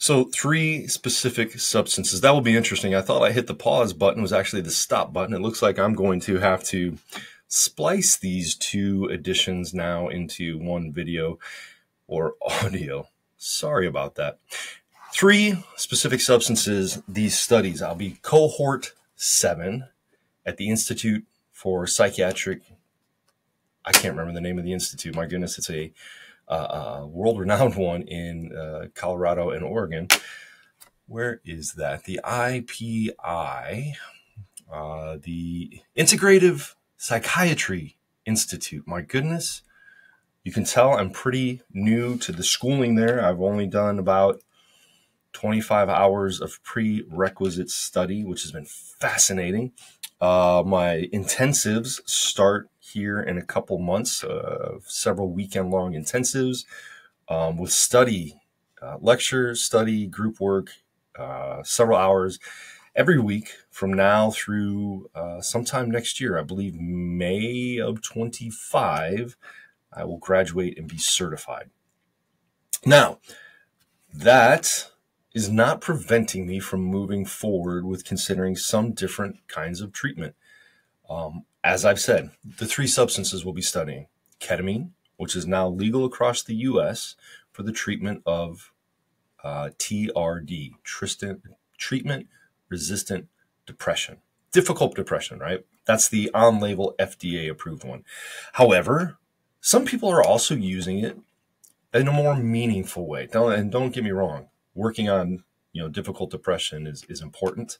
So 3 specific substances. That will be interesting. I thought I hit the pause button. It was actually the stop button. It looks like I'm going to have to splice these 2 editions now into one video or audio. Sorry about that. 3 specific substances, these studies. I'll be cohort 7 at the Institute for Psychiatric. I can't remember the name of the institute. My goodness, it's a world-renowned one in Colorado and Oregon. Where is that? The IPI, the Integrative Psychiatry Institute. My goodness, you can tell I'm pretty new to the schooling there. I've only done about 25 hours of prerequisite study, which has been fascinating. My intensives start here in a couple months, several weekend-long intensives with study, lecture, study, group work, several hours every week from now through sometime next year. I believe May of 25, I will graduate and be certified. Now, that is not preventing me from moving forward with considering some different kinds of treatment. As I've said, the 3 substances we'll be studying: ketamine, which is now legal across the U.S. for the treatment of TRD, treatment-resistant depression. Difficult depression, right? That's the on-label FDA-approved one. However, some people are also using it in a more meaningful way. Don't get me wrong. Working on difficult depression is important.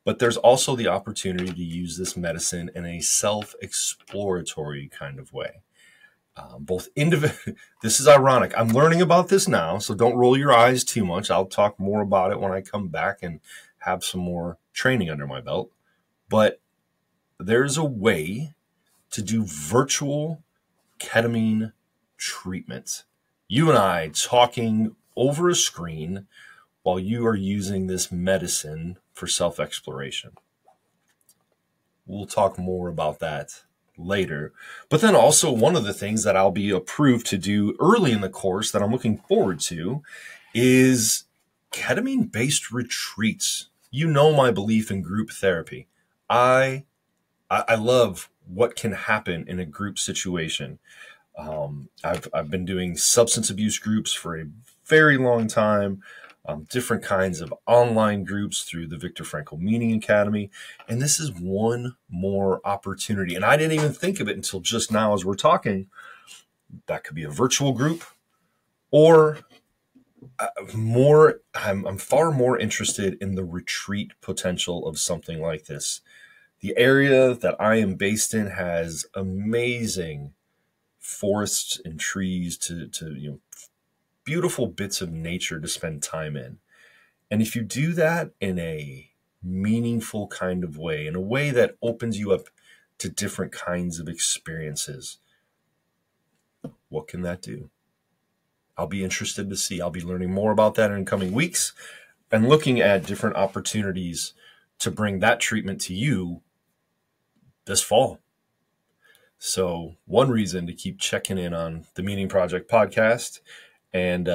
But there's also the opportunity to use this medicine in a self-exploratory kind of way. This is ironic. I'm learning about this now, so don't roll your eyes too much. I'll talk more about it when I come back and have some more training under my belt. But there's a way to do virtual ketamine treatment. You and I talking over a screen while you are using this medicine for self-exploration. We'll talk more about that later. But then also one of the things that I'll be approved to do early in the course that I'm looking forward to is ketamine-based retreats. You know my belief in group therapy. I love what can happen in a group situation. I've been doing substance abuse groups for a very long time. Different kinds of online groups through the Viktor Frankl Meaning Academy. And this is one more opportunity. And I didn't even think of it until just now as we're talking. That could be a virtual group or I'm far more interested in the retreat potential of something like this. The area that I am based in has amazing forests and trees to beautiful bits of nature to spend time in. And if you do that in a meaningful kind of way, in a way that opens you up to different kinds of experiences, what can that do? I'll be interested to see. I'll be learning more about that in coming weeks and looking at different opportunities to bring that treatment to you this fall. So one reason to keep checking in on the Meaning Project podcast, and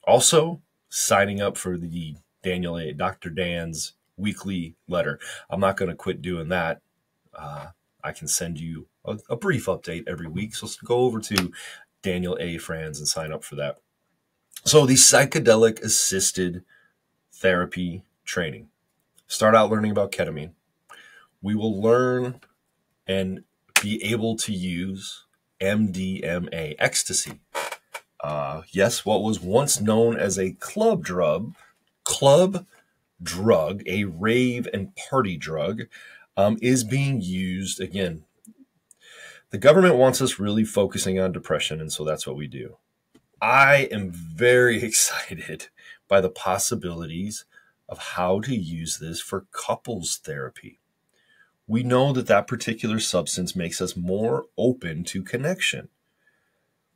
also signing up for the Dr. Dan's weekly letter. I'm not going to quit doing that. I can send you a brief update every week. So go over to Daniel A. Franz and sign up for that. So the psychedelic assisted therapy training. Start out learning about ketamine. We will learn and be able to use MDMA, ecstasy. Yes, what was once known as a club drug, a rave and party drug, is being used again. The government wants us really focusing on depression, and so that's what we do. I am very excited by the possibilities of how to use this for couples therapy. We know that particular substance makes us more open to connection.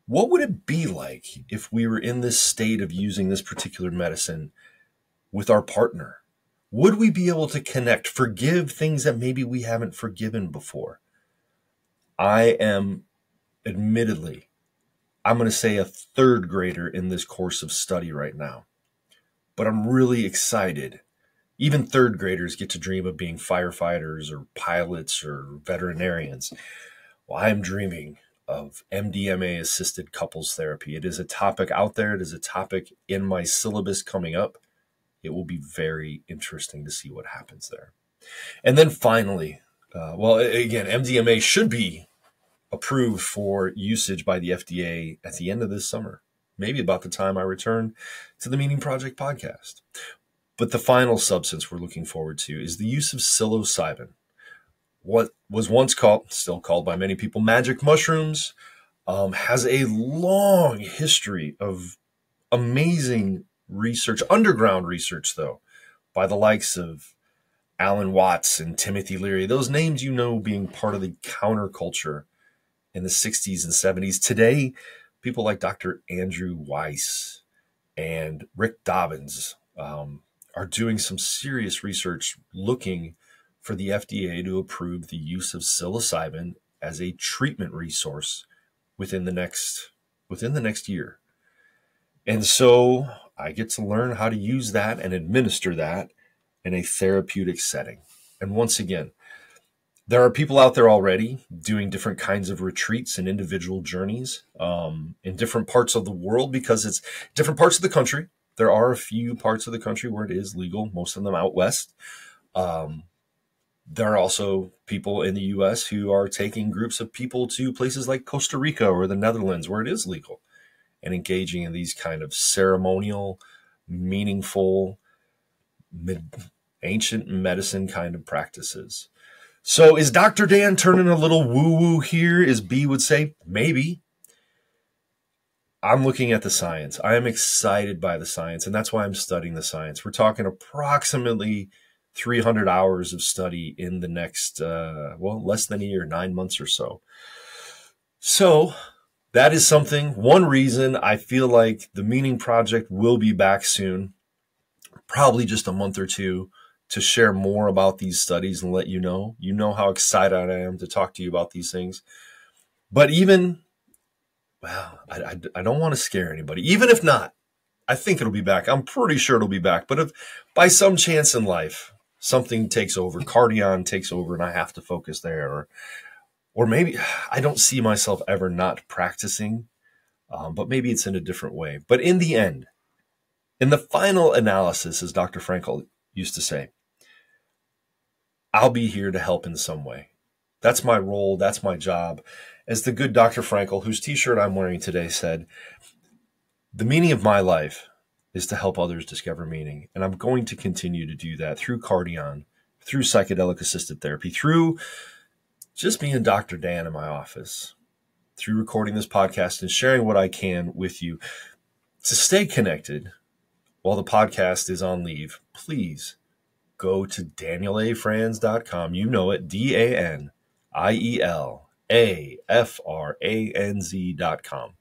What would it be like if we were in this state of using this particular medicine with our partner? Would we be able to connect, forgive things that maybe we haven't forgiven before? I am admittedly, I'm going to say a third grader in this course of study right now. but I'm really excited. Even third graders get to dream of being firefighters or pilots or veterinarians. Well, I am dreaming of MDMA-assisted couples therapy. It is a topic out there. It is a topic in my syllabus coming up. It will be very interesting to see what happens there. And then finally, again, MDMA should be approved for usage by the FDA at the end of this summer, maybe about the time I return to the Meaning Project podcast. But the final substance we're looking forward to is the use of psilocybin. What was once called, still called by many people, magic mushrooms, has a long history of amazing research, underground research, though, by the likes of Alan Watts and Timothy Leary, those names you know being part of the counterculture in the 60s and 70s. Today, people like Dr. Andrew Weiss and Rick Dobbins are doing some serious research looking for the FDA to approve the use of psilocybin as a treatment resource within the next year. And so I get to learn how to use that and administer that in a therapeutic setting. And once again, there are people out there already doing different kinds of retreats and individual journeys in different parts of the world, because it's different parts of the country. There are a few parts of the country where it is legal, most of them out west. There are also people in the U.S. who are taking groups of people to places like Costa Rica or the Netherlands where it is legal and engaging in these kind of ceremonial, meaningful, ancient medicine kind of practices. So is Dr. Dan turning a little woo-woo here, as B would say? Maybe. I'm looking at the science. I am excited by the science, and that's why I'm studying the science. We're talking approximately 300 hours of study in the next, less than a year, 9 months or so. So that is one reason I feel like the Meaning Project will be back soon, probably just a month or two, to share more about these studies and let you know. You know how excited I am to talk to you about these things. But even, I don't want to scare anybody. Even if not, I think it'll be back. I'm pretty sure it'll be back. But if by some chance in life, something takes over, Cardion takes over, and I have to focus there, or maybe I don't see myself ever not practicing, but maybe it's in a different way. But in the end, in the final analysis, as Dr. Frankl used to say, I'll be here to help in some way. That's my role. That's my job. As the good Dr. Frankl, whose t-shirt I'm wearing today, said, the meaning of my life is to help others discover meaning. And I'm going to continue to do that through Cardion, through psychedelic-assisted therapy, through just being Dr. Dan in my office, through recording this podcast and sharing what I can with you. To stay connected while the podcast is on leave, please go to danielafranz.com. You know it, DanielAFranz.com.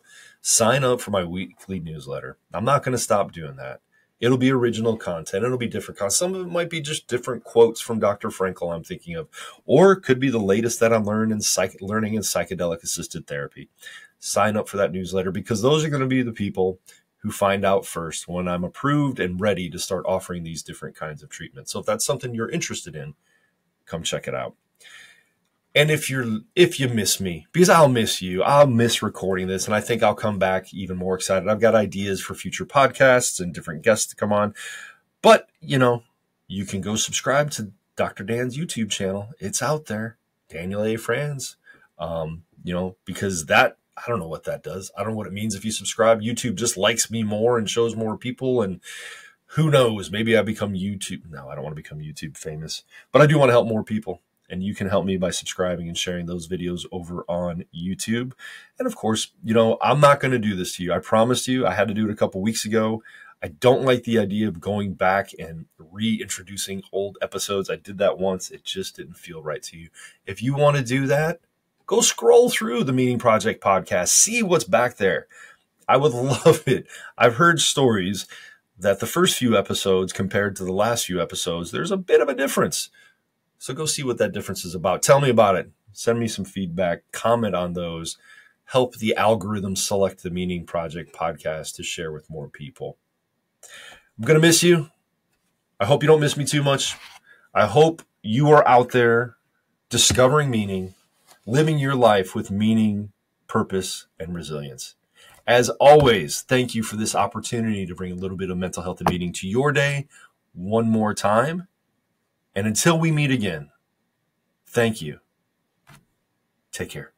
Sign up for my weekly newsletter. I'm not going to stop doing that. It'll be original content. It'll be different content. Some of it might be just different quotes from Dr. Frankl I'm thinking of, or it could be the latest that I'm learning in psychedelic-assisted therapy. Sign up for that newsletter, because those are going to be the people who find out first when I'm approved and ready to start offering these different kinds of treatments. So if that's something you're interested in, come check it out. And if you miss me, because I'll miss you, I'll miss recording this, and I think I'll come back even more excited. I've got ideas for future podcasts and different guests to come on. But, you can go subscribe to Dr. Dan's YouTube channel. It's out there, Daniel A. Franz. Because that, I don't know what that does. I don't know what it means if you subscribe. YouTube just likes me more and shows more people, and who knows, maybe I become YouTube. No, I don't want to become YouTube famous, but I do want to help more people. And you can help me by subscribing and sharing those videos over on YouTube. And of course, I'm not going to do this to you. I promised you. I had to do it a couple weeks ago. I don't like the idea of going back and reintroducing old episodes. I did that once. It just didn't feel right to you. If you want to do that, go scroll through the Meaning Project podcast. See what's back there. I would love it. I've heard stories that the first few episodes compared to the last few episodes, there's a bit of a difference. So go see what that difference is about. Tell me about it. Send me some feedback. Comment on those. Help the algorithm select the Meaning Project podcast to share with more people. I'm going to miss you. I hope you don't miss me too much. I hope you are out there discovering meaning, living your life with meaning, purpose, and resilience. As always, thank you for this opportunity to bring a little bit of mental health and meaning to your day one more time. And until we meet again, thank you. Take care.